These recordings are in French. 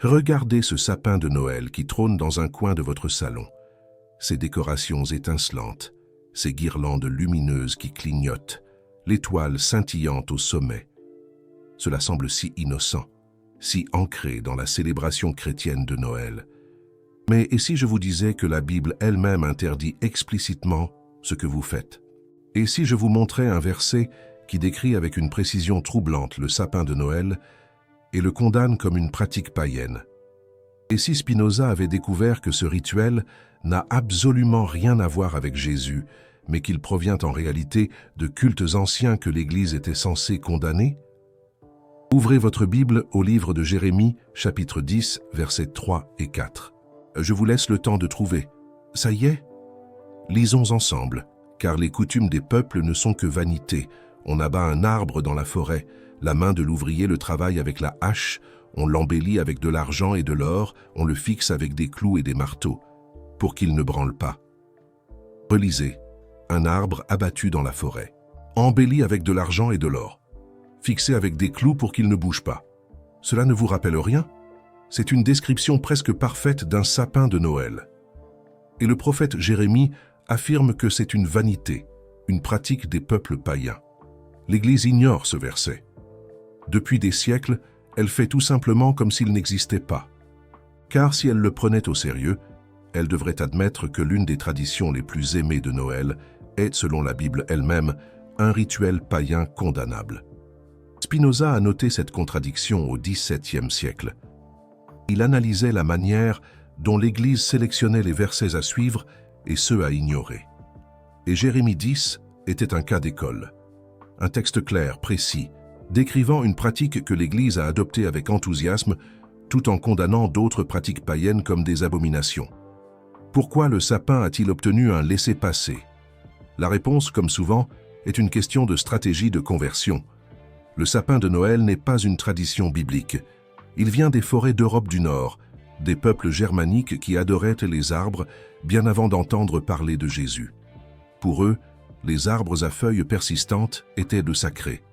Regardez ce sapin de Noël qui trône dans un coin de votre salon. Ses décorations étincelantes, ses guirlandes lumineuses qui clignotent, l'étoile scintillante au sommet. Cela semble si innocent, si ancré dans la célébration chrétienne de Noël. Mais et si je vous disais que la Bible elle-même interdit explicitement ce que vous faites? Et si je vous montrais un verset qui décrit avec une précision troublante le sapin de Noël et le condamne comme une pratique païenne? Et si Spinoza avait découvert que ce rituel n'a absolument rien à voir avec Jésus, mais qu'il provient en réalité de cultes anciens que l'Église était censée condamner? Ouvrez votre Bible au livre de Jérémie, chapitre 10, versets 3 et 4. Je vous laisse le temps de trouver. Ça y est? Lisons ensemble, car les coutumes des peuples ne sont que vanité. On abat un arbre dans la forêt, la main de l'ouvrier le travaille avec la hache, on l'embellit avec de l'argent et de l'or, on le fixe avec des clous et des marteaux, pour qu'il ne branle pas. Relisez, un arbre abattu dans la forêt, embelli avec de l'argent et de l'or, fixé avec des clous pour qu'il ne bouge pas. Cela ne vous rappelle rien? C'est une description presque parfaite d'un sapin de Noël. Et le prophète Jérémie affirme que c'est une vanité, une pratique des peuples païens. L'Église ignore ce verset. Depuis des siècles, elle fait tout simplement comme s'il n'existait pas. Car si elle le prenait au sérieux, elle devrait admettre que l'une des traditions les plus aimées de Noël est, selon la Bible elle-même, un rituel païen condamnable. Spinoza a noté cette contradiction au XVIIe siècle. Il analysait la manière dont l'Église sélectionnait les versets à suivre et ceux à ignorer. Et Jérémie 10 était un cas d'école. Un texte clair, précis, décrivant une pratique que l'Église a adoptée avec enthousiasme, tout en condamnant d'autres pratiques païennes comme des abominations. Pourquoi le sapin a-t-il obtenu un laissez-passer? La réponse, comme souvent, est une question de stratégie de conversion. Le sapin de Noël n'est pas une tradition biblique. Il vient des forêts d'Europe du Nord, des peuples germaniques qui adoraient les arbres bien avant d'entendre parler de Jésus. Pour eux, les arbres à feuilles persistantes étaient de sacrés.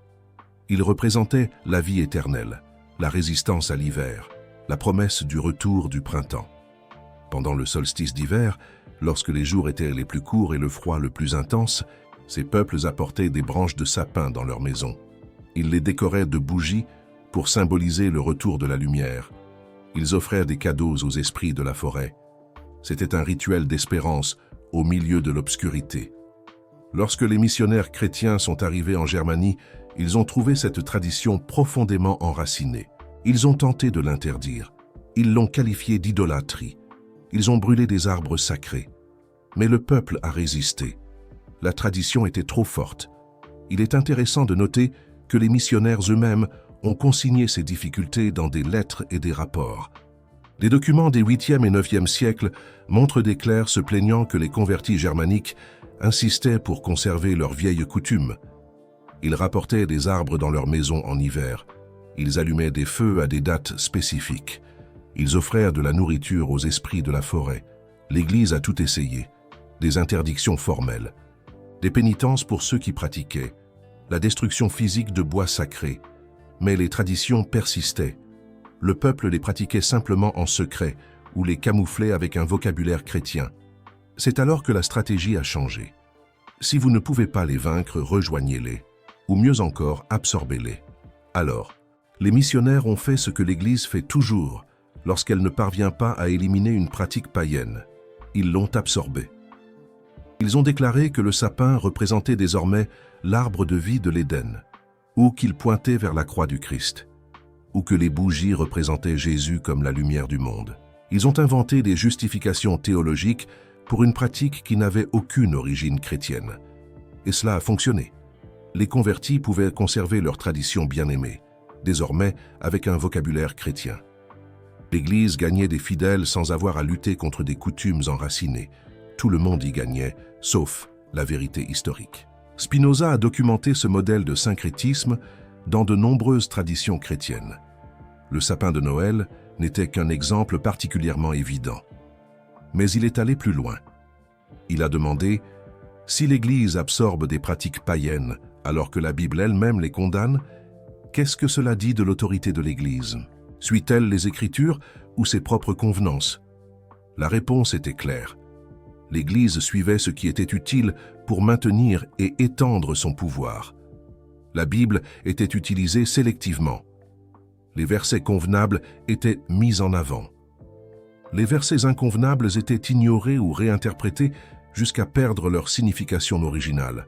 Ils représentaient la vie éternelle, la résistance à l'hiver, la promesse du retour du printemps. Pendant le solstice d'hiver, lorsque les jours étaient les plus courts et le froid le plus intense, ces peuples apportaient des branches de sapin dans leurs maisons. Ils les décoraient de bougies pour symboliser le retour de la lumière. Ils offrèrent des cadeaux aux esprits de la forêt. C'était un rituel d'espérance au milieu de l'obscurité. Lorsque les missionnaires chrétiens sont arrivés en Germanie, ils ont trouvé cette tradition profondément enracinée. Ils ont tenté de l'interdire. Ils l'ont qualifiée d'idolâtrie. Ils ont brûlé des arbres sacrés. Mais le peuple a résisté. La tradition était trop forte. Il est intéressant de noter que les missionnaires eux-mêmes ont consigné ces difficultés dans des lettres et des rapports. Des documents des 8e et 9e siècles montrent des clercs se plaignant que les convertis germaniques insistaient pour conserver leurs vieilles coutumes. Ils rapportaient des arbres dans leurs maisons en hiver. Ils allumaient des feux à des dates spécifiques. Ils offrèrent de la nourriture aux esprits de la forêt. L'Église a tout essayé. Des interdictions formelles, des pénitences pour ceux qui pratiquaient, la destruction physique de bois sacrés. Mais les traditions persistaient. Le peuple les pratiquait simplement en secret ou les camouflait avec un vocabulaire chrétien. C'est alors que la stratégie a changé. Si vous ne pouvez pas les vaincre, rejoignez-les, ou mieux encore, absorbez-les. Alors, les missionnaires ont fait ce que l'Église fait toujours lorsqu'elle ne parvient pas à éliminer une pratique païenne. Ils l'ont absorbée. Ils ont déclaré que le sapin représentait désormais l'arbre de vie de l'Éden, ou qu'il pointait vers la croix du Christ, ou que les bougies représentaient Jésus comme la lumière du monde. Ils ont inventé des justifications théologiques pour une pratique qui n'avait aucune origine chrétienne. Et cela a fonctionné. Les convertis pouvaient conserver leur tradition bien-aimée, désormais avec un vocabulaire chrétien. L'Église gagnait des fidèles sans avoir à lutter contre des coutumes enracinées. Tout le monde y gagnait, sauf la vérité historique. Spinoza a documenté ce modèle de syncrétisme dans de nombreuses traditions chrétiennes. Le sapin de Noël n'était qu'un exemple particulièrement évident. Mais il est allé plus loin. Il a demandé « Si l'Église absorbe des pratiques païennes alors que la Bible elle-même les condamne, qu'est-ce que cela dit de l'autorité de l'Église ?» Suit-elle les Écritures ou ses propres convenances? La réponse était claire. L'Église suivait ce qui était utile pour maintenir et étendre son pouvoir. La Bible était utilisée sélectivement. Les versets convenables étaient mis en avant. Les versets inconvenables étaient ignorés ou réinterprétés jusqu'à perdre leur signification originale.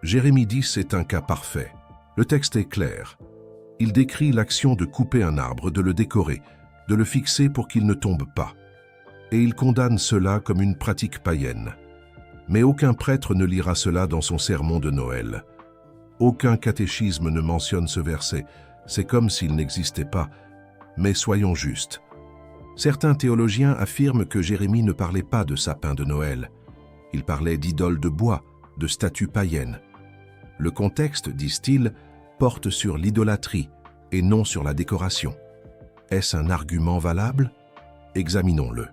Jérémie 10 est un cas parfait. Le texte est clair. Il décrit l'action de couper un arbre, de le décorer, de le fixer pour qu'il ne tombe pas. Et il condamne cela comme une pratique païenne. Mais aucun prêtre ne lira cela dans son sermon de Noël. Aucun catéchisme ne mentionne ce verset. C'est comme s'il n'existait pas. Mais soyons justes. Certains théologiens affirment que Jérémie ne parlait pas de sapin de Noël. Il parlait d'idoles de bois, de statues païennes. Le contexte, disent-ils, porte sur l'idolâtrie et non sur la décoration. Est-ce un argument valable? Examinons-le.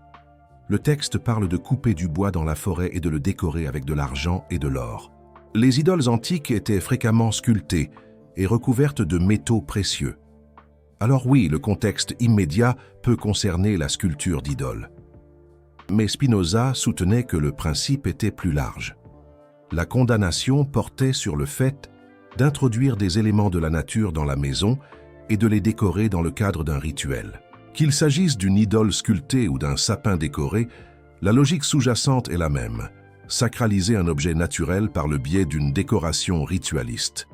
Le texte parle de couper du bois dans la forêt et de le décorer avec de l'argent et de l'or. Les idoles antiques étaient fréquemment sculptées et recouvertes de métaux précieux. Alors oui, le contexte immédiat peut concerner la sculpture d'idoles. Mais Spinoza soutenait que le principe était plus large. La condamnation portait sur le fait d'introduire des éléments de la nature dans la maison et de les décorer dans le cadre d'un rituel. Qu'il s'agisse d'une idole sculptée ou d'un sapin décoré, la logique sous-jacente est la même, sacraliser un objet naturel par le biais d'une décoration ritualiste.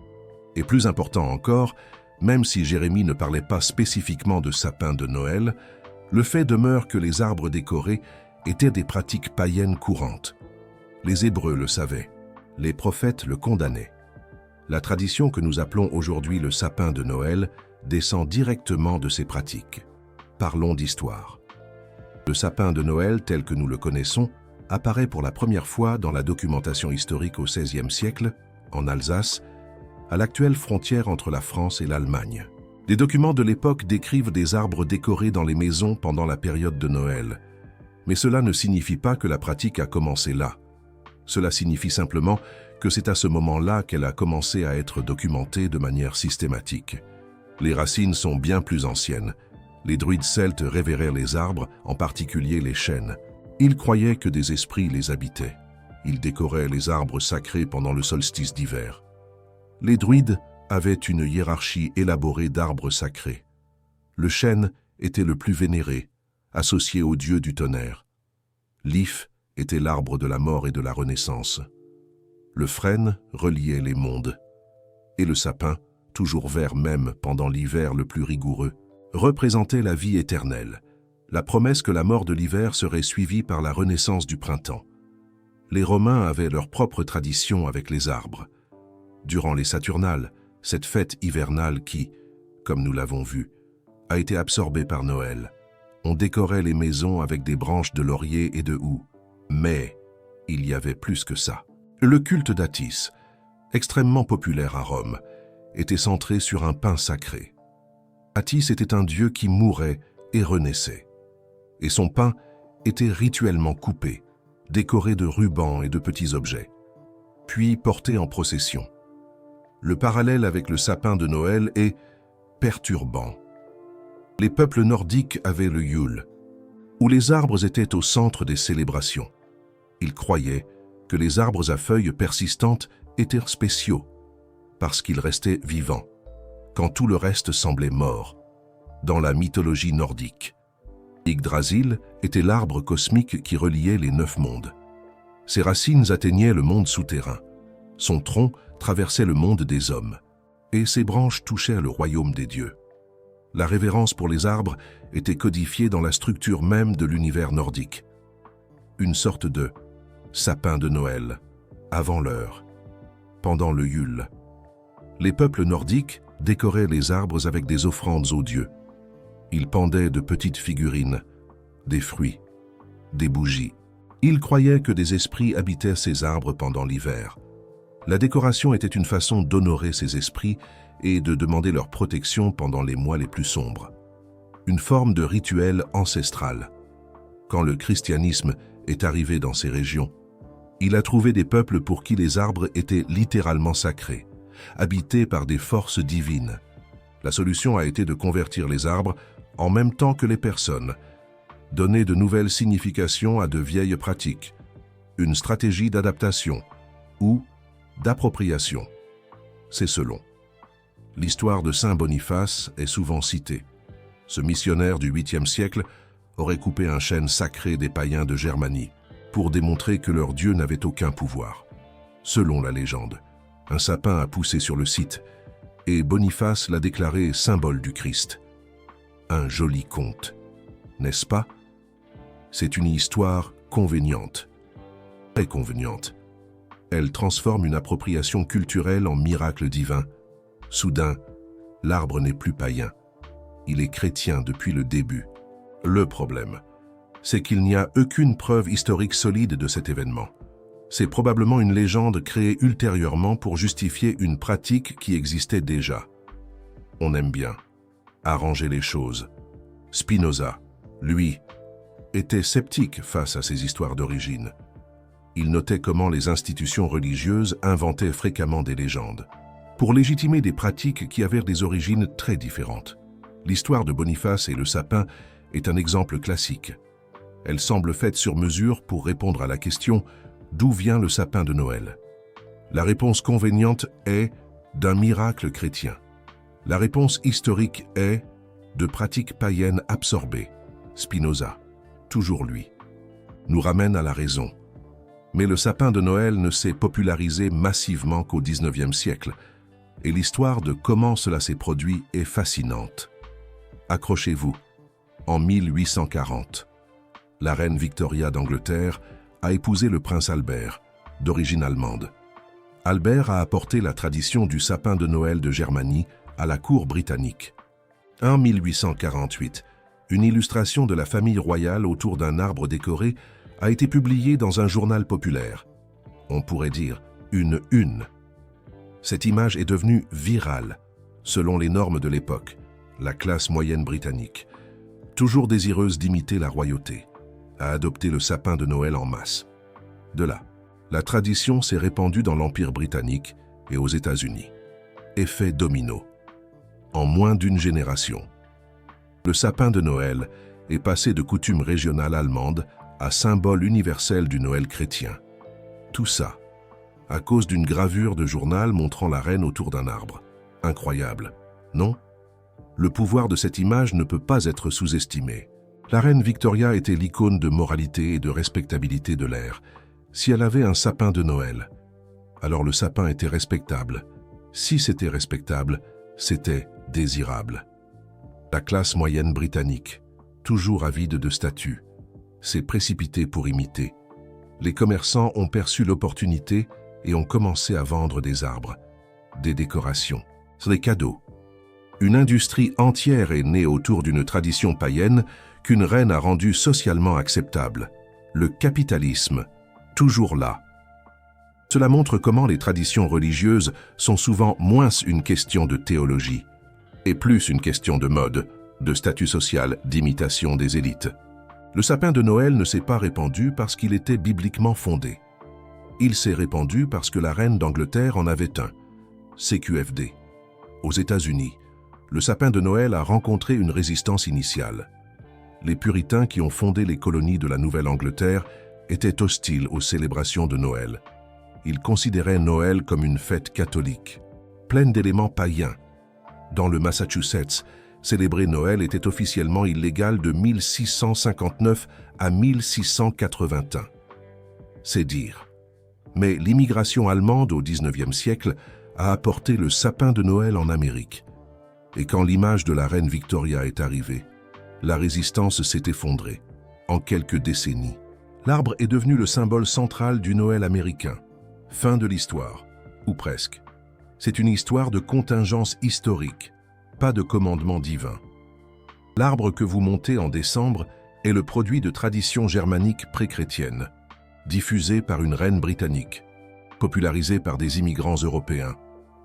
Et plus important encore, même si Jérémie ne parlait pas spécifiquement de sapin de Noël, le fait demeure que les arbres décorés étaient des pratiques païennes courantes. Les Hébreux le savaient, les prophètes le condamnaient. La tradition que nous appelons aujourd'hui le sapin de Noël descend directement de ces pratiques. Parlons d'histoire. Le sapin de Noël tel que nous le connaissons apparaît pour la première fois dans la documentation historique au XVIe siècle, en Alsace, à l'actuelle frontière entre la France et l'Allemagne. Des documents de l'époque décrivent des arbres décorés dans les maisons pendant la période de Noël. Mais cela ne signifie pas que la pratique a commencé là. Cela signifie simplement que c'est à ce moment-là qu'elle a commencé à être documentée de manière systématique. Les racines sont bien plus anciennes. Les druides celtes révéraient les arbres, en particulier les chênes. Ils croyaient que des esprits les habitaient. Ils décoraient les arbres sacrés pendant le solstice d'hiver. Les druides avaient une hiérarchie élaborée d'arbres sacrés. Le chêne était le plus vénéré, associé au dieu du tonnerre. L'if était l'arbre de la mort et de la renaissance. Le frêne reliait les mondes. Et le sapin, toujours vert même pendant l'hiver le plus rigoureux, représentait la vie éternelle, la promesse que la mort de l'hiver serait suivie par la renaissance du printemps. Les Romains avaient leur propre tradition avec les arbres. Durant les Saturnales, cette fête hivernale qui, comme nous l'avons vu, a été absorbée par Noël, on décorait les maisons avec des branches de laurier et de houx. Mais il y avait plus que ça. Le culte d'Attis, extrêmement populaire à Rome, était centré sur un pain sacré. Attis était un dieu qui mourait et renaissait. Et son pain était rituellement coupé, décoré de rubans et de petits objets, puis porté en procession. Le parallèle avec le sapin de Noël est perturbant. Les peuples nordiques avaient le Yule, où les arbres étaient au centre des célébrations. Ils croyaient que les arbres à feuilles persistantes étaient spéciaux, parce qu'ils restaient vivants, quand tout le reste semblait mort, dans la mythologie nordique. Yggdrasil était l'arbre cosmique qui reliait les 9 mondes. Ses racines atteignaient le monde souterrain. Son tronc traversait le monde des hommes, et ses branches touchaient le royaume des dieux. La révérence pour les arbres était codifiée dans la structure même de l'univers nordique. Une sorte de sapin de Noël, avant l'heure, pendant le Yule. Les peuples nordiques décoraient les arbres avec des offrandes aux dieux. Ils pendaient de petites figurines, des fruits, des bougies. Ils croyaient que des esprits habitaient ces arbres pendant l'hiver. La décoration était une façon d'honorer ces esprits et de demander leur protection pendant les mois les plus sombres. Une forme de rituel ancestral. Quand le christianisme est arrivé dans ces régions, il a trouvé des peuples pour qui les arbres étaient littéralement sacrés, habités par des forces divines. La solution a été de convertir les arbres en même temps que les personnes, donner de nouvelles significations à de vieilles pratiques, une stratégie d'adaptation ou d'appropriation. C'est selon. L'histoire de Saint Boniface est souvent citée. Ce missionnaire du 8e siècle aurait coupé un chêne sacré des païens de Germanie pour démontrer que leur Dieu n'avait aucun pouvoir. Selon la légende, un sapin a poussé sur le site et Boniface l'a déclaré symbole du Christ. Un joli conte, n'est-ce pas? C'est une histoire conveniente, très conveniente. Elle transforme une appropriation culturelle en miracle divin. Soudain, l'arbre n'est plus païen. Il est chrétien depuis le début. Le problème, c'est qu'il n'y a aucune preuve historique solide de cet événement. C'est probablement une légende créée ultérieurement pour justifier une pratique qui existait déjà. On aime bien arranger les choses. Spinoza, lui, était sceptique face à ces histoires d'origine. Il notait comment les institutions religieuses inventaient fréquemment des légendes, pour légitimer des pratiques qui avaient des origines très différentes. L'histoire de Boniface et le sapin est un exemple classique. Elle semble faite sur mesure pour répondre à la question « D'où vient le sapin de Noël ?» La réponse conveniente est « d'un miracle chrétien ». La réponse historique est « de pratiques païennes absorbées ». Spinoza, toujours lui, nous ramène à la raison. Mais le sapin de Noël ne s'est popularisé massivement qu'au XIXe siècle, et l'histoire de comment cela s'est produit est fascinante. Accrochez-vous, en 1840, la reine Victoria d'Angleterre a épousé le prince Albert, d'origine allemande. Albert a apporté la tradition du sapin de Noël de Germanie à la cour britannique. En 1848, une illustration de la famille royale autour d'un arbre décoré a été publiée dans un journal populaire. On pourrait dire une une. Cette image est devenue virale, selon les normes de l'époque, la classe moyenne britannique, toujours désireuse d'imiter la royauté, a adopté le sapin de Noël en masse. De là, la tradition s'est répandue dans l'Empire britannique et aux États-Unis. Effet domino. En moins d'une génération, le sapin de Noël est passé de coutume régionale allemande à symbole universel du Noël chrétien. Tout ça, à cause d'une gravure de journal montrant la reine autour d'un arbre. Incroyable, non? Le pouvoir de cette image ne peut pas être sous-estimé. La reine Victoria était l'icône de moralité et de respectabilité de l'ère. Si elle avait un sapin de Noël, alors le sapin était respectable. Si c'était respectable, c'était désirable. La classe moyenne britannique, toujours avide de statut, s'est précipitée pour imiter. Les commerçants ont perçu l'opportunité et ont commencé à vendre des arbres, des décorations, des cadeaux. Une industrie entière est née autour d'une tradition païenne qu'une reine a rendue socialement acceptable. Le capitalisme, toujours là. Cela montre comment les traditions religieuses sont souvent moins une question de théologie et plus une question de mode, de statut social, d'imitation des élites. Le sapin de Noël ne s'est pas répandu parce qu'il était bibliquement fondé. Il s'est répandu parce que la reine d'Angleterre en avait un, CQFD. Aux États-Unis, le sapin de Noël a rencontré une résistance initiale. Les puritains qui ont fondé les colonies de la Nouvelle-Angleterre étaient hostiles aux célébrations de Noël. Ils considéraient Noël comme une fête catholique, pleine d'éléments païens. Dans le Massachusetts, célébrer Noël était officiellement illégal de 1659 à 1681. C'est dire. Mais l'immigration allemande au XIXe siècle a apporté le sapin de Noël en Amérique. Et quand l'image de la reine Victoria est arrivée, la résistance s'est effondrée. En quelques décennies, l'arbre est devenu le symbole central du Noël américain. Fin de l'histoire, ou presque. C'est une histoire de contingence historique, pas de commandement divin. L'arbre que vous montez en décembre est le produit de traditions germaniques pré-chrétiennes, diffusées par une reine britannique, popularisée par des immigrants européens,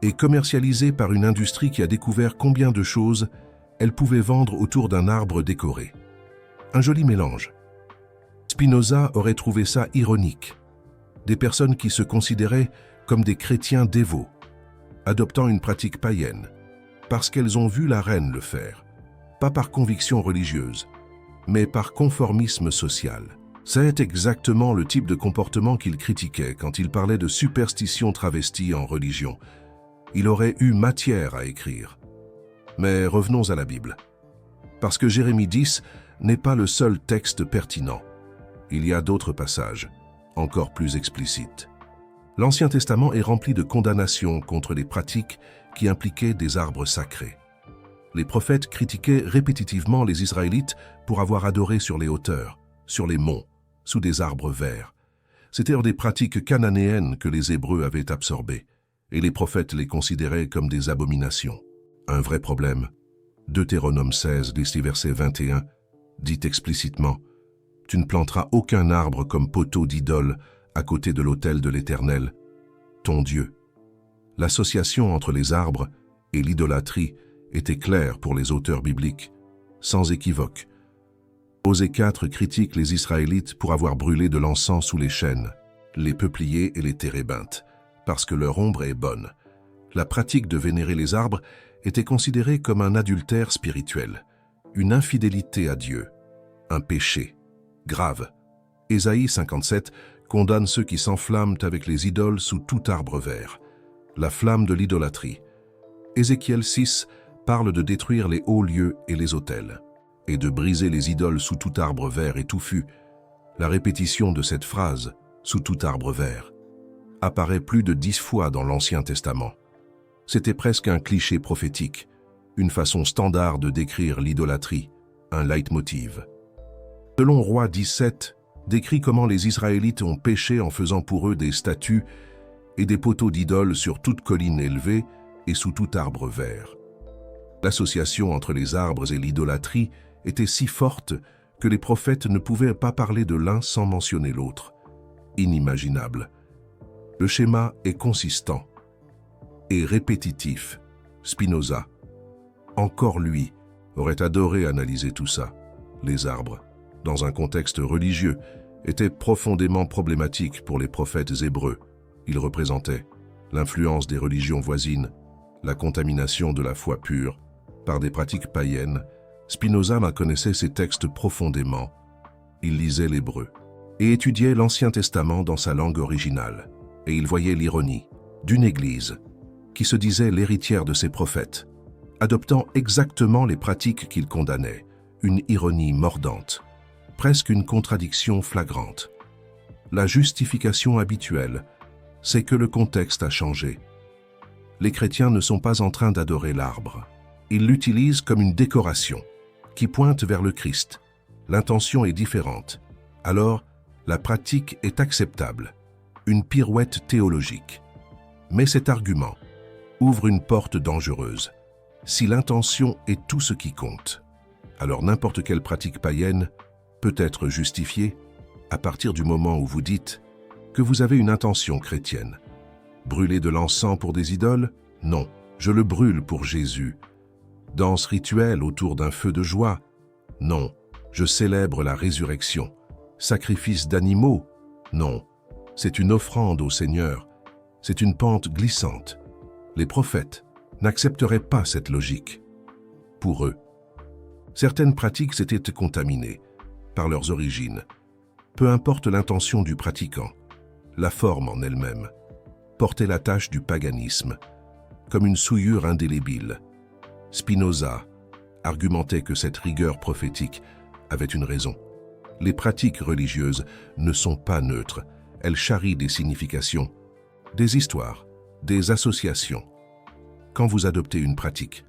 et commercialisée par une industrie qui a découvert combien de choses elle pouvait vendre autour d'un arbre décoré. Un joli mélange. Spinoza aurait trouvé ça ironique. Des personnes qui se considéraient comme des chrétiens dévots, adoptant une pratique païenne, parce qu'elles ont vu la reine le faire. pas par conviction religieuse, mais par conformisme social. C'est exactement le type de comportement qu'il critiquait quand il parlait de superstition travestie en religion. Il aurait eu matière à écrire. Mais revenons à la Bible. Parce que Jérémie 10 n'est pas le seul texte pertinent. Il y a d'autres passages, encore plus explicites. L'Ancien Testament est rempli de condamnations contre les pratiques qui impliquaient des arbres sacrés. Les prophètes critiquaient répétitivement les Israélites pour avoir adoré sur les hauteurs, sur les monts, sous des arbres verts. C'étaient des pratiques cananéennes que les Hébreux avaient absorbées, et les prophètes les considéraient comme des abominations. Un vrai problème. Deutéronome 16, verset 21, dit explicitement « Tu ne planteras aucun arbre comme poteau d'idole à côté de l'autel de l'Éternel, ton Dieu. » L'association entre les arbres et l'idolâtrie était claire pour les auteurs bibliques, sans équivoque. Osée 4 critique les Israélites pour avoir brûlé de l'encens sous les chênes, les peupliers et les térébinthes, parce que leur ombre est bonne. La pratique de vénérer les arbres était considérée comme un adultère spirituel, une infidélité à Dieu, un péché grave. Ésaïe 57 condamne ceux qui s'enflamment avec les idoles sous tout arbre vert, la flamme de l'idolâtrie. Ézéchiel 6 parle de détruire les hauts lieux et les autels, et de briser les idoles sous tout arbre vert et touffu. La répétition de cette phrase, sous tout arbre vert, apparaît plus de 10 fois dans l'Ancien Testament. C'était presque un cliché prophétique, une façon standard de décrire l'idolâtrie, un leitmotiv. Selon Roi 17, décrit comment les Israélites ont péché en faisant pour eux des statues et des poteaux d'idoles sur toute colline élevée et sous tout arbre vert. L'association entre les arbres et l'idolâtrie était si forte que les prophètes ne pouvaient pas parler de l'un sans mentionner l'autre. Inimaginable. Le schéma est consistant et répétitif. Spinoza, encore lui, aurait adoré analyser tout ça. Les arbres, dans un contexte religieux, étaient profondément problématiques pour les prophètes hébreux. Ils représentaient l'influence des religions voisines, la contamination de la foi pure par des pratiques païennes. Spinoza connaissait ces textes profondément. Il lisait l'hébreu et étudiait l'Ancien Testament dans sa langue originale. Et il voyait l'ironie d'une Église qui se disait l'héritière de ses prophètes, adoptant exactement les pratiques qu'il condamnait, une ironie mordante, presque une contradiction flagrante. La justification habituelle, c'est que le contexte a changé. Les chrétiens ne sont pas en train d'adorer l'arbre. Ils l'utilisent comme une décoration qui pointe vers le Christ. L'intention est différente. Alors, la pratique est acceptable, une pirouette théologique. Mais cet argument ouvre une porte dangereuse. Si l'intention est tout ce qui compte, alors n'importe quelle pratique païenne peut être justifiée à partir du moment où vous dites que vous avez une intention chrétienne. Brûler de l'encens pour des idoles? Non, je le brûle pour Jésus. Danse rituelle autour d'un feu de joie? Non, je célèbre la résurrection. Sacrifice d'animaux? Non, c'est une offrande au Seigneur. C'est une pente glissante. Les prophètes n'accepteraient pas cette logique. Pour eux, certaines pratiques s'étaient contaminées par leurs origines. Peu importe l'intention du pratiquant, la forme en elle-même portait la tache du paganisme, comme une souillure indélébile. Spinoza argumentait que cette rigueur prophétique avait une raison. Les pratiques religieuses ne sont pas neutres, elles charrient des significations, des histoires, des associations. Quand vous adoptez une pratique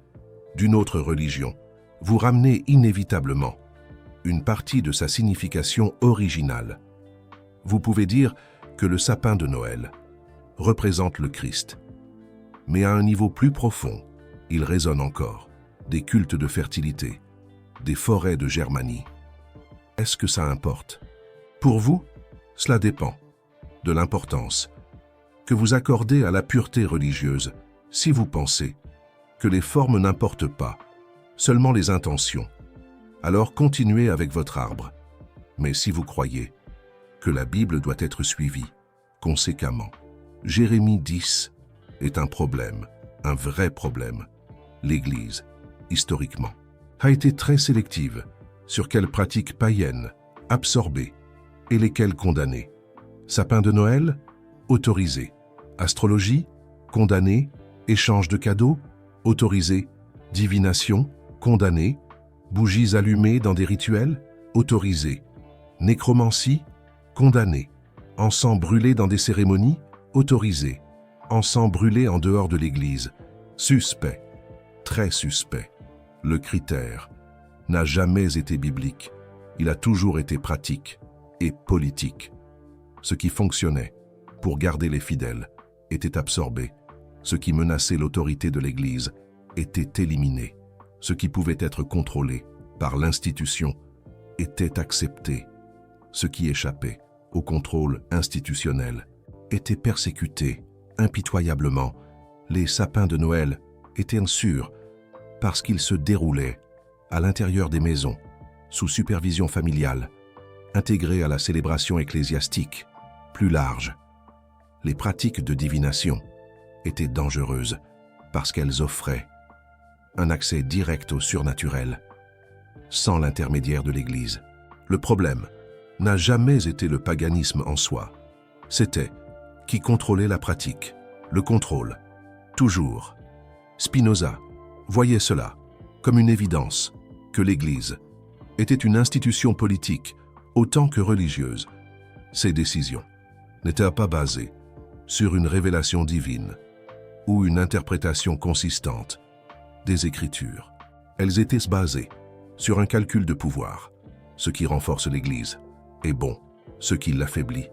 d'une autre religion, vous ramenez inévitablement une partie de sa signification originale. Vous pouvez dire que le sapin de Noël représente le Christ, mais à un niveau plus profond, il résonne encore des cultes de fertilité, des forêts de Germanie. Est-ce que ça importe? Pour vous, cela dépend de l'importance que vous accordez à la pureté religieuse. Si vous pensez que les formes n'importent pas, seulement les intentions, alors continuez avec votre arbre. Mais si vous croyez que la Bible doit être suivie conséquemment, Jérémie 10 est un problème, un vrai problème. L'Église, historiquement, a été très sélective sur quelles pratiques païennes absorber et lesquelles condamner. Sapin de Noël, autorisé. Astrologie, condamné. Échange de cadeaux, autorisé. Divination, condamné. Bougies allumées dans des rituels, autorisé. Nécromancie, condamné. Encens brûlé dans des cérémonies, autorisé. Encens brûlé en dehors de l'église, suspect. Très suspect. Le critère n'a jamais été biblique. Il a toujours été pratique et politique. Ce qui fonctionnait pour garder les fidèles était absorbé. Ce qui menaçait l'autorité de l'Église était éliminé. Ce qui pouvait être contrôlé par l'institution était accepté. Ce qui échappait au contrôle institutionnel était persécuté impitoyablement. Les sapins de Noël étaient sûrs parce qu'ils se déroulaient à l'intérieur des maisons, sous supervision familiale, intégrés à la célébration ecclésiastique plus large. Les pratiques de divination étaient dangereuses parce qu'elles offraient un accès direct au surnaturel, sans l'intermédiaire de l'Église. Le problème n'a jamais été le paganisme en soi. C'était qui contrôlait la pratique, le contrôle, toujours. Spinoza voyait cela comme une évidence que l'Église était une institution politique autant que religieuse. Ses décisions n'étaient pas basées sur une révélation divine ou une interprétation consistante des Écritures. Elles étaient basées sur un calcul de pouvoir. Ce qui renforce l'Église est bon, ce qui l'affaiblit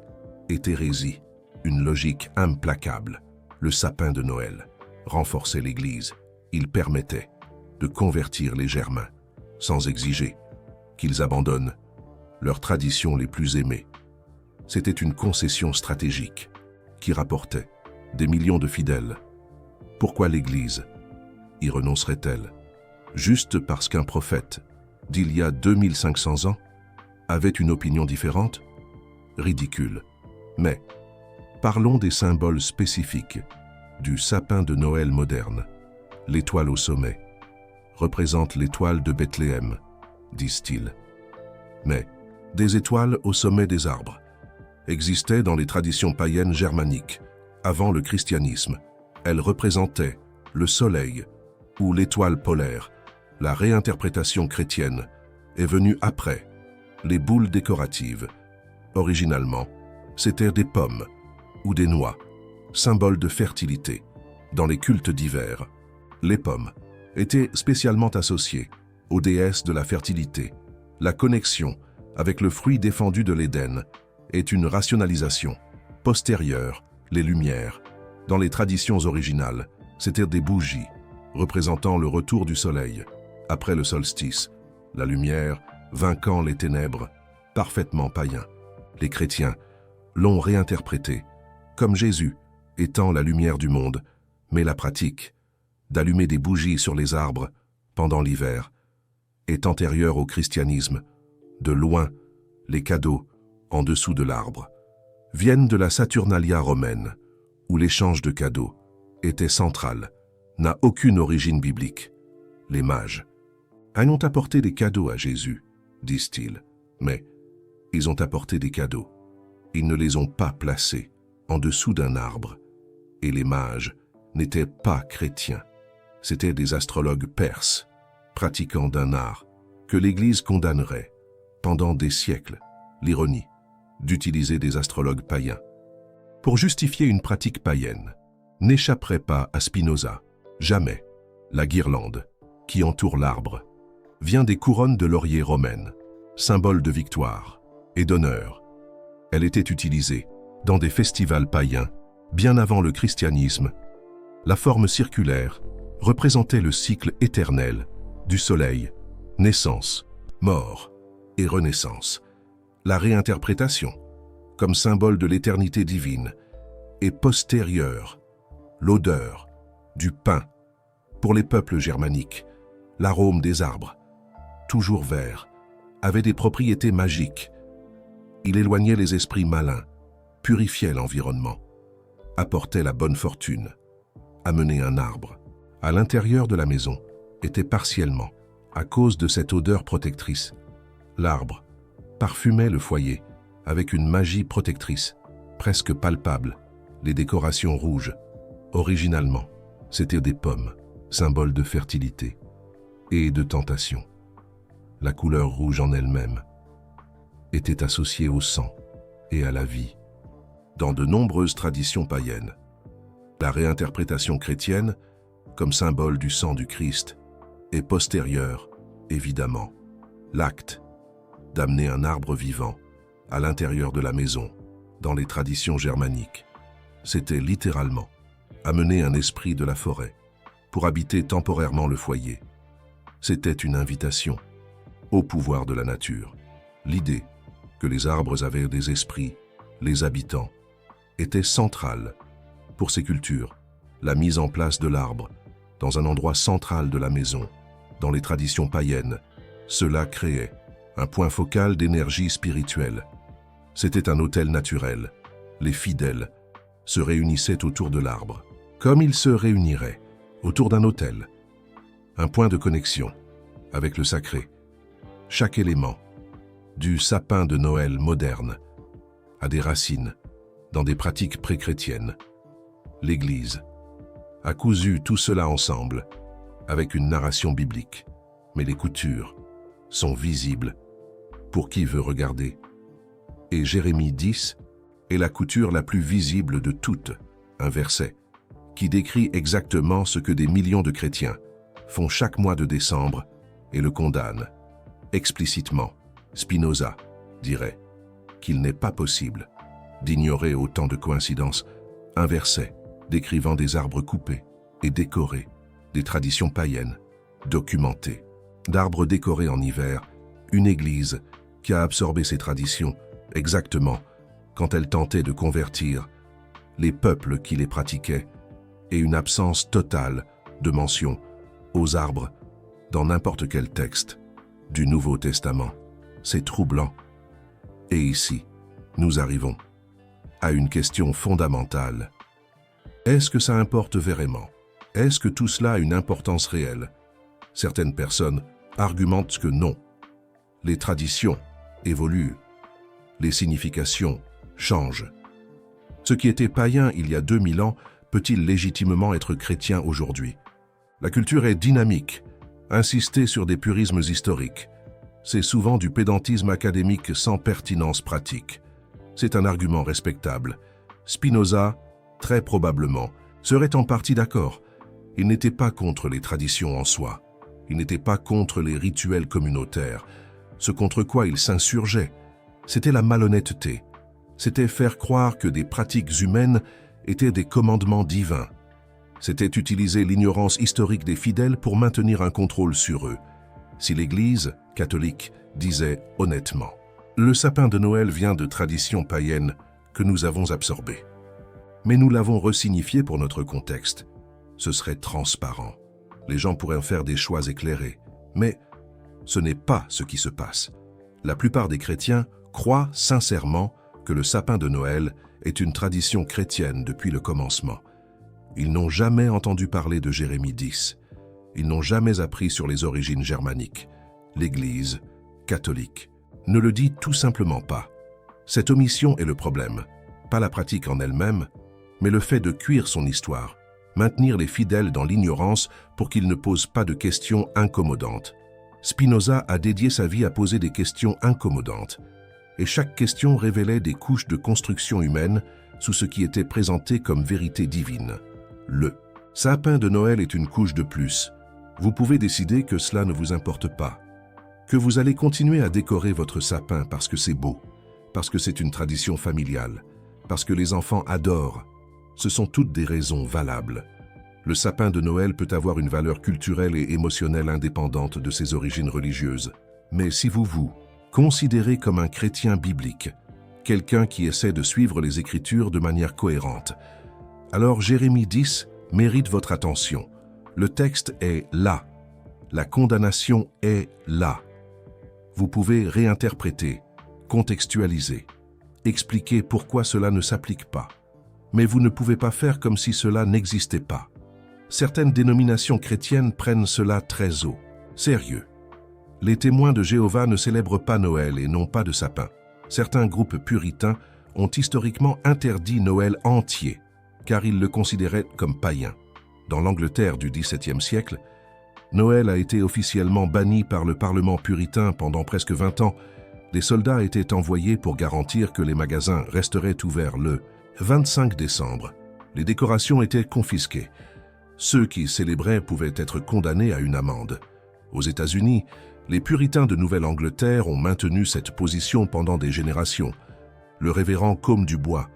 est hérésie, une logique implacable. Le sapin de Noël renforçait l'Église. Il permettait de convertir les Germains sans exiger qu'ils abandonnent leurs traditions les plus aimées. C'était une concession stratégique qui rapportait des millions de fidèles. Pourquoi l'Église y renoncerait-elle? Juste parce qu'un prophète d'il y a 2500 ans avait une opinion différente? Ridicule. Mais parlons des symboles spécifiques du sapin de Noël moderne. L'étoile au sommet représente l'étoile de Bethléem, disent-ils. Mais des étoiles au sommet des arbres existaient dans les traditions païennes germaniques. Avant le christianisme, elles représentaient le soleil ou l'étoile polaire. La réinterprétation chrétienne est venue après les boules décoratives. Originalement, c'étaient des pommes ou des noix, symboles de fertilité. Dans les cultes divers, les pommes étaient spécialement associées aux déesses de la fertilité. La connexion avec le fruit défendu de l'Éden est une rationalisation postérieure. Les lumières, dans les traditions originales, c'étaient des bougies représentant le retour du soleil après le solstice, la lumière vainquant les ténèbres, parfaitement païen. Les chrétiens l'ont réinterprété comme Jésus étant la lumière du monde, mais la pratique d'allumer des bougies sur les arbres pendant l'hiver est antérieure au christianisme. De loin, les cadeaux en dessous de l'arbre viennent de la Saturnalia romaine, où l'échange de cadeaux était central, n'a aucune origine biblique. Les mages ont apporté des cadeaux à Jésus, disent-ils, mais ils ont apporté des cadeaux. Ils ne les ont pas placés en dessous d'un arbre. Et les mages n'étaient pas chrétiens. C'étaient des astrologues perses, pratiquants d'un art que l'Église condamnerait pendant des siècles. L'ironie d'utiliser des astrologues païens pour justifier une pratique païenne n'échapperait pas à Spinoza. Jamais. La guirlande qui entoure l'arbre vient des couronnes de laurier romaines, symbole de victoire et d'honneur. Elle était utilisée dans des festivals païens bien avant le christianisme. La forme circulaire représentait le cycle éternel du soleil, naissance, mort et renaissance. La réinterprétation, comme symbole de l'éternité divine, est postérieure. L'odeur du pain, pour les peuples germaniques, l'arôme des arbres, toujours verts, avait des propriétés magiques. Il éloignait les esprits malins, purifiait l'environnement, apportait la bonne fortune. Amener un arbre à l'intérieur de la maison était partiellement à cause de cette odeur protectrice. L'arbre parfumait le foyer avec une magie protectrice, presque palpable. Les décorations rouges, originalement, c'étaient des pommes, symbole de fertilité et de tentation. La couleur rouge en elle-même était associée au sang et à la vie. Dans de nombreuses traditions païennes, la réinterprétation chrétienne, comme symbole du sang du Christ, est postérieure, évidemment. L'acte d'amener un arbre vivant à l'intérieur de la maison, dans les traditions germaniques, c'était littéralement amener un esprit de la forêt pour habiter temporairement le foyer. C'était une invitation au pouvoir de la nature. L'idée que les arbres avaient des esprits, les habitants, était centrale. Pour ces cultures, la mise en place de l'arbre dans un endroit central de la maison, dans les traditions païennes, cela créait un point focal d'énergie spirituelle. C'était un autel naturel. Les fidèles se réunissaient autour de l'arbre, comme ils se réuniraient autour d'un autel. Un point de connexion avec le sacré. Chaque élément, du sapin de Noël moderne à des racines dans des pratiques pré-chrétiennes. L'Église a cousu tout cela ensemble avec une narration biblique, mais les coutures sont visibles pour qui veut regarder. Et Jérémie 10 est la couture la plus visible de toutes, un verset qui décrit exactement ce que des millions de chrétiens font chaque mois de décembre et le condamnent. Explicitement, Spinoza dirait qu'il n'est pas possible d'ignorer autant de coïncidences un verset décrivant des arbres coupés et décorés, des traditions païennes, documentées, d'arbres décorés en hiver, une église qui a absorbé ces traditions exactement quand elle tentait de convertir les peuples qui les pratiquaient, et une absence totale de mention aux arbres dans n'importe quel texte du Nouveau Testament. C'est troublant. Et ici, nous arrivons à une question fondamentale. Est-ce que ça importe vraiment? Est-ce que tout cela a une importance réelle? Certaines personnes argumentent que non. Les traditions évoluent. Les significations changent. Ce qui était païen il y a 2000 ans peut-il légitimement être chrétien aujourd'hui? La culture est dynamique. Insister sur des purismes historiques, c'est souvent du pédantisme académique sans pertinence pratique. C'est un argument respectable. Spinoza, très probablement, serait en partie d'accord. Il n'était pas contre les traditions en soi. Il n'était pas contre les rituels communautaires. Ce contre quoi il s'insurgeait, c'était la malhonnêteté. C'était faire croire que des pratiques humaines étaient des commandements divins. C'était utiliser l'ignorance historique des fidèles pour maintenir un contrôle sur eux. Si l'Église catholique disait honnêtement « Le sapin de Noël vient de traditions païennes que nous avons absorbées. Mais nous l'avons resignifié pour notre contexte. » Ce serait transparent. Les gens pourraient en faire des choix éclairés. Mais ce n'est pas ce qui se passe. La plupart des chrétiens croient sincèrement que le sapin de Noël est une tradition chrétienne depuis le commencement. Ils n'ont jamais entendu parler de Jérémie 10. Ils n'ont jamais appris sur les origines germaniques. L'Église catholique ne le dit tout simplement pas. Cette omission est le problème, pas la pratique en elle-même, mais le fait de cuire son histoire, maintenir les fidèles dans l'ignorance pour qu'ils ne posent pas de questions incommodantes. Spinoza a dédié sa vie à poser des questions incommodantes, et chaque question révélait des couches de construction humaine sous ce qui était présenté comme vérité divine. Le sapin de Noël est une couche de plus. Vous pouvez décider que cela ne vous importe pas, que vous allez continuer à décorer votre sapin parce que c'est beau, parce que c'est une tradition familiale, parce que les enfants adorent. Ce sont toutes des raisons valables. Le sapin de Noël peut avoir une valeur culturelle et émotionnelle indépendante de ses origines religieuses. Mais si vous vous considérez comme un chrétien biblique, quelqu'un qui essaie de suivre les Écritures de manière cohérente, alors Jérémie 10 mérite votre attention. Le texte est là. La condamnation est là. Vous pouvez réinterpréter, contextualiser, expliquer pourquoi cela ne s'applique pas. Mais vous ne pouvez pas faire comme si cela n'existait pas. Certaines dénominations chrétiennes prennent cela très au sérieux. Les témoins de Jéhovah ne célèbrent pas Noël et n'ont pas de sapin. Certains groupes puritains ont historiquement interdit Noël entier, car ils le considéraient comme païen. Dans l'Angleterre du XVIIe siècle, Noël a été officiellement banni par le Parlement puritain pendant presque 20 ans. Les soldats étaient envoyés pour garantir que les magasins resteraient ouverts le 25 décembre. Les décorations étaient confisquées. Ceux qui célébraient pouvaient être condamnés à une amende. Aux États-Unis, les puritains de Nouvelle-Angleterre ont maintenu cette position pendant des générations. Le révérend Côme du Bois,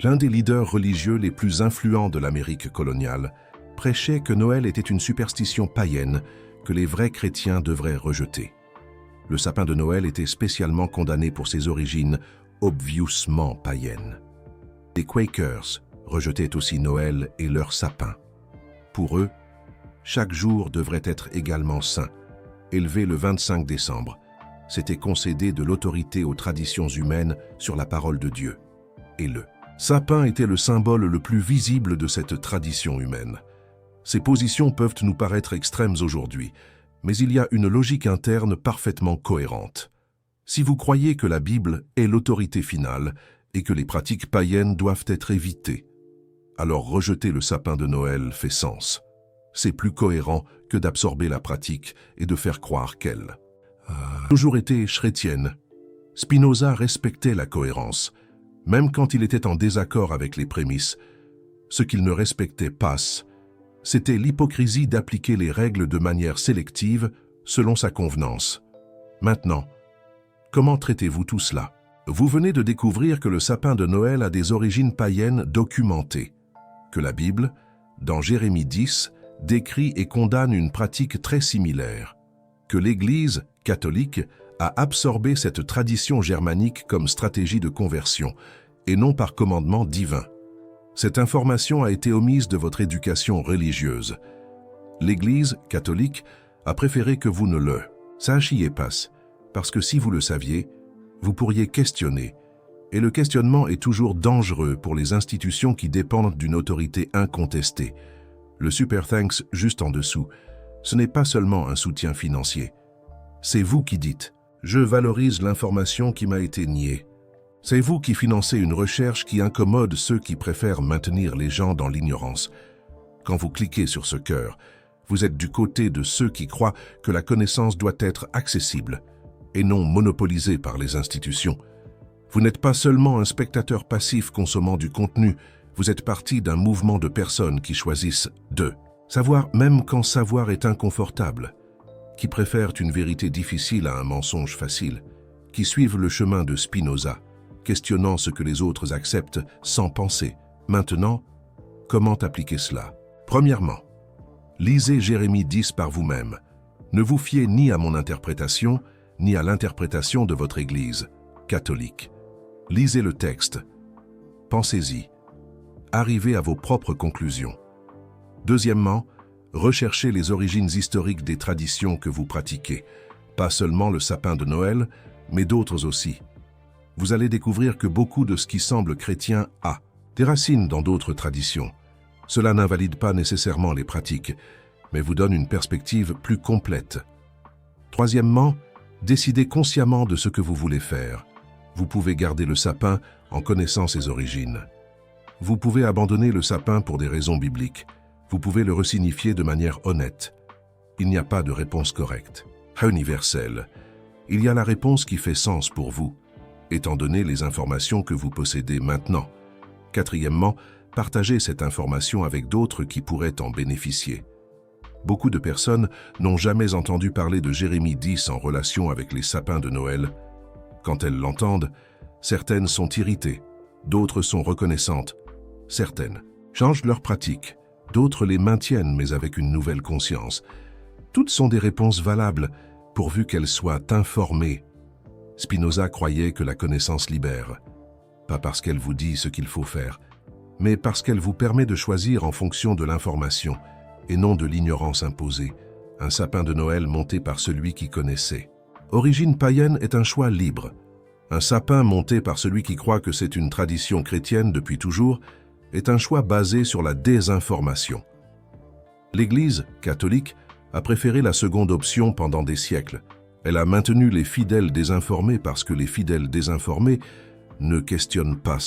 l'un des leaders religieux les plus influents de l'Amérique coloniale, prêchait que Noël était une superstition païenne que les vrais chrétiens devraient rejeter. Le sapin de Noël était spécialement condamné pour ses origines obviousement païennes. Les Quakers rejetaient aussi Noël et leur sapin. Pour eux, chaque jour devrait être également saint. Élevé le 25 décembre, c'était concéder de l'autorité aux traditions humaines sur la parole de Dieu. Et le sapin était le symbole le plus visible de cette tradition humaine. Ces positions peuvent nous paraître extrêmes aujourd'hui, mais il y a une logique interne parfaitement cohérente. Si vous croyez que la Bible est l'autorité finale et que les pratiques païennes doivent être évitées, alors rejeter le sapin de Noël fait sens. C'est plus cohérent que d'absorber la pratique et de faire croire qu'elle a toujours été chrétienne. Spinoza respectait la cohérence, même quand il était en désaccord avec les prémices. Ce qu'il ne respectait pas, c'était l'hypocrisie d'appliquer les règles de manière sélective selon sa convenance. Maintenant, comment traitez-vous tout cela? Vous venez de découvrir que le sapin de Noël a des origines païennes documentées, que la Bible, dans Jérémie 10, décrit et condamne une pratique très similaire, que l'Église catholique a absorbé cette tradition germanique comme stratégie de conversion, et non par commandement divin. Cette information a été omise de votre éducation religieuse. L'Église catholique a préféré que vous ne le sachiez pas, parce que si vous le saviez, vous pourriez questionner, et le questionnement est toujours dangereux pour les institutions qui dépendent d'une autorité incontestée. Le Super Thanks juste en dessous, ce n'est pas seulement un soutien financier. C'est vous qui dites « Je valorise l'information qui m'a été niée ». C'est vous qui financez une recherche qui incommode ceux qui préfèrent maintenir les gens dans l'ignorance. Quand vous cliquez sur ce cœur, vous êtes du côté de ceux qui croient que la connaissance doit être accessible et non monopolisée par les institutions. Vous n'êtes pas seulement un spectateur passif consommant du contenu, vous êtes partie d'un mouvement de personnes qui choisissent de savoir même quand savoir est inconfortable, qui préfèrent une vérité difficile à un mensonge facile, qui suivent le chemin de Spinoza, questionnant ce que les autres acceptent sans penser. Maintenant, comment appliquer cela? Premièrement, lisez Jérémie 10 par vous-même. Ne vous fiez ni à mon interprétation, ni à l'interprétation de votre Église catholique. Lisez le texte. Pensez-y. Arrivez à vos propres conclusions. Deuxièmement, recherchez les origines historiques des traditions que vous pratiquez. Pas seulement le sapin de Noël, mais d'autres aussi. Vous allez découvrir que beaucoup de ce qui semble chrétien a des racines dans d'autres traditions. Cela n'invalide pas nécessairement les pratiques, mais vous donne une perspective plus complète. Troisièmement, décidez consciemment de ce que vous voulez faire. Vous pouvez garder le sapin en connaissant ses origines. Vous pouvez abandonner le sapin pour des raisons bibliques. Vous pouvez le resignifier de manière honnête. Il n'y a pas de réponse correcte, universelle. Il y a la réponse qui fait sens pour vous, étant donné les informations que vous possédez maintenant. Quatrièmement, partagez cette information avec d'autres qui pourraient en bénéficier. Beaucoup de personnes n'ont jamais entendu parler de Jérémie 10 en relation avec les sapins de Noël. Quand elles l'entendent, certaines sont irritées, d'autres sont reconnaissantes. Certaines changent leurs pratiques, d'autres les maintiennent mais avec une nouvelle conscience. Toutes sont des réponses valables, pourvu qu'elles soient informées. Spinoza croyait que la connaissance libère, pas parce qu'elle vous dit ce qu'il faut faire, mais parce qu'elle vous permet de choisir en fonction de l'information et non de l'ignorance imposée, un sapin de Noël monté par celui qui connaissait. Origine païenne est un choix libre. Un sapin monté par celui qui croit que c'est une tradition chrétienne depuis toujours est un choix basé sur la désinformation. L'Église catholique a préféré la seconde option pendant des siècles. Elle a maintenu les fidèles désinformés parce que les fidèles désinformés ne questionnent pas,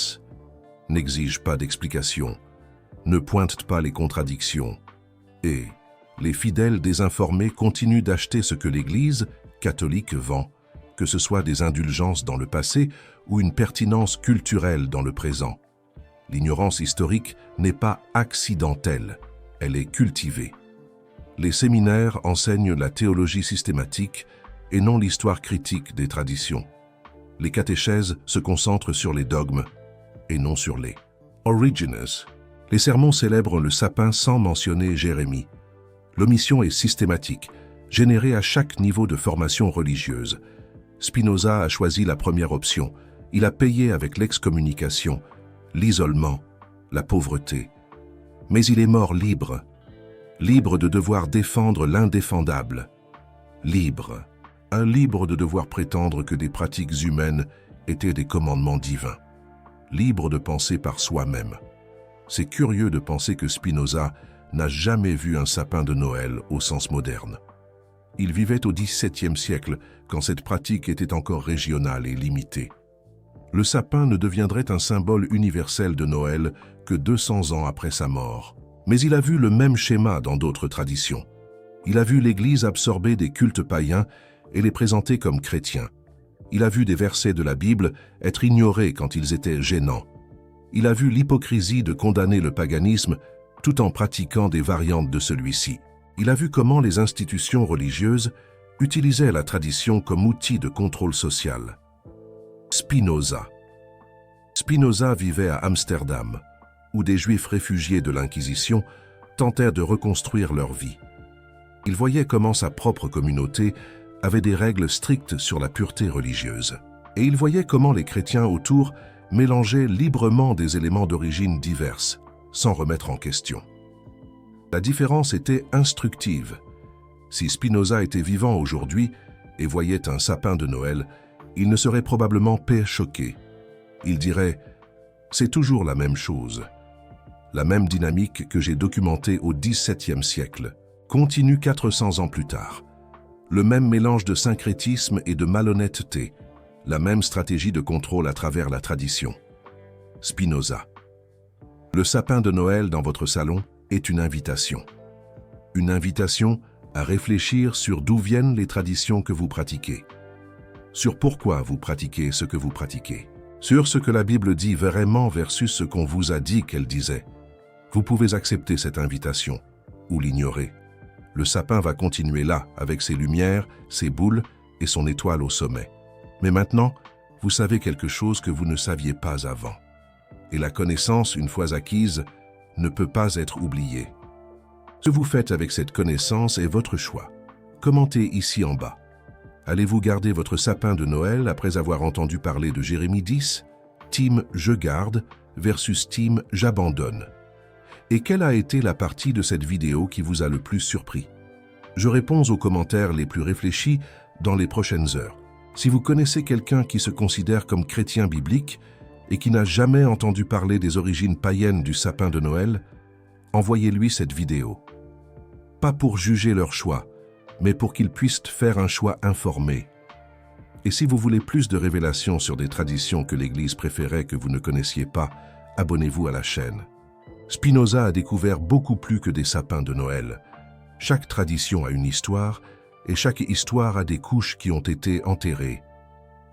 n'exigent pas d'explications, ne pointent pas les contradictions. Et les fidèles désinformés continuent d'acheter ce que l'Église catholique vend, que ce soit des indulgences dans le passé ou une pertinence culturelle dans le présent. L'ignorance historique n'est pas accidentelle, elle est cultivée. Les séminaires enseignent la théologie systématique et non l'histoire critique des traditions. Les catéchèses se concentrent sur les dogmes et non sur les origines. Les sermons célèbrent le sapin sans mentionner Jérémie. L'omission est systématique, générée à chaque niveau de formation religieuse. Spinoza a choisi la première option. Il a payé avec l'excommunication, l'isolement, la pauvreté. Mais il est mort libre, libre de devoir défendre l'indéfendable, libre, libre de devoir prétendre que des pratiques humaines étaient des commandements divins, libre de penser par soi-même. C'est curieux de penser que Spinoza n'a jamais vu un sapin de Noël au sens moderne. Il vivait au XVIIe siècle, quand cette pratique était encore régionale et limitée. Le sapin ne deviendrait un symbole universel de Noël que 200 ans après sa mort. Mais il a vu le même schéma dans d'autres traditions. Il a vu l'Église absorber des cultes païens et les présenter comme chrétiens. Il a vu des versets de la Bible être ignorés quand ils étaient gênants. Il a vu l'hypocrisie de condamner le paganisme tout en pratiquant des variantes de celui-ci. Il a vu comment les institutions religieuses utilisaient la tradition comme outil de contrôle social. Spinoza. Spinoza vivait à Amsterdam, où des Juifs réfugiés de l'Inquisition tentèrent de reconstruire leur vie. Il voyait comment sa propre communauté avait des règles strictes sur la pureté religieuse. Et il voyait comment les chrétiens autour mélangeaient librement des éléments d'origine diverses, sans remettre en question. La différence était instructive. Si Spinoza était vivant aujourd'hui et voyait un sapin de Noël, il ne serait probablement pas choqué. Il dirait « C'est toujours la même chose ». La même dynamique que j'ai documentée au XVIIe siècle continue 400 ans plus tard. Le même mélange de syncrétisme et de malhonnêteté, la même stratégie de contrôle à travers la tradition. Spinoza. Le sapin de Noël dans votre salon est une invitation. Une invitation à réfléchir sur d'où viennent les traditions que vous pratiquez. Sur pourquoi vous pratiquez ce que vous pratiquez. Sur ce que la Bible dit vraiment versus ce qu'on vous a dit qu'elle disait. Vous pouvez accepter cette invitation ou l'ignorer. Le sapin va continuer là, avec ses lumières, ses boules et son étoile au sommet. Mais maintenant, vous savez quelque chose que vous ne saviez pas avant. Et la connaissance, une fois acquise, ne peut pas être oubliée. Ce que vous faites avec cette connaissance est votre choix. Commentez ici en bas. Allez-vous garder votre sapin de Noël après avoir entendu parler de Jérémie 10, Team Je garde versus Team J'abandonne? Et quelle a été la partie de cette vidéo qui vous a le plus surpris? Je réponds aux commentaires les plus réfléchis dans les prochaines heures. Si vous connaissez quelqu'un qui se considère comme chrétien biblique et qui n'a jamais entendu parler des origines païennes du sapin de Noël, envoyez-lui cette vidéo. Pas pour juger leur choix, mais pour qu'ils puissent faire un choix informé. Et si vous voulez plus de révélations sur des traditions que l'Église préférait que vous ne connaissiez pas, abonnez-vous à la chaîne. Spinoza a découvert beaucoup plus que des sapins de Noël. Chaque tradition a une histoire, et chaque histoire a des couches qui ont été enterrées.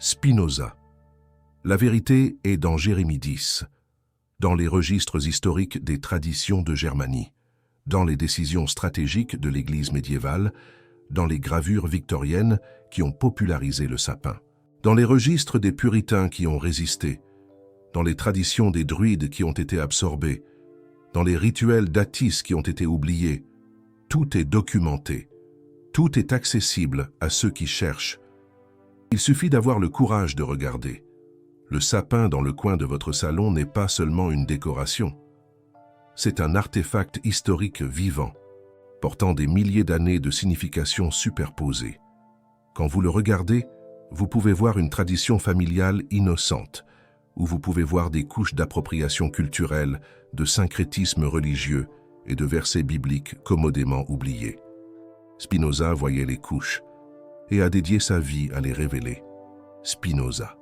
Spinoza. La vérité est dans Jérémie 10, dans les registres historiques des traditions de Germanie, dans les décisions stratégiques de l'Église médiévale, dans les gravures victoriennes qui ont popularisé le sapin, dans les registres des puritains qui ont résisté, dans les traditions des druides qui ont été absorbées, dans les rituels d'Attis qui ont été oubliés. Tout est documenté. Tout est accessible à ceux qui cherchent. Il suffit d'avoir le courage de regarder. Le sapin dans le coin de votre salon n'est pas seulement une décoration. C'est un artefact historique vivant, portant des milliers d'années de significations superposées. Quand vous le regardez, vous pouvez voir une tradition familiale innocente, où vous pouvez voir des couches d'appropriation culturelle, de syncrétisme religieux et de versets bibliques commodément oubliés. Spinoza voyait les couches. et a dédié sa vie à les révéler. Spinoza.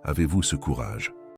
Avez-vous ce courage?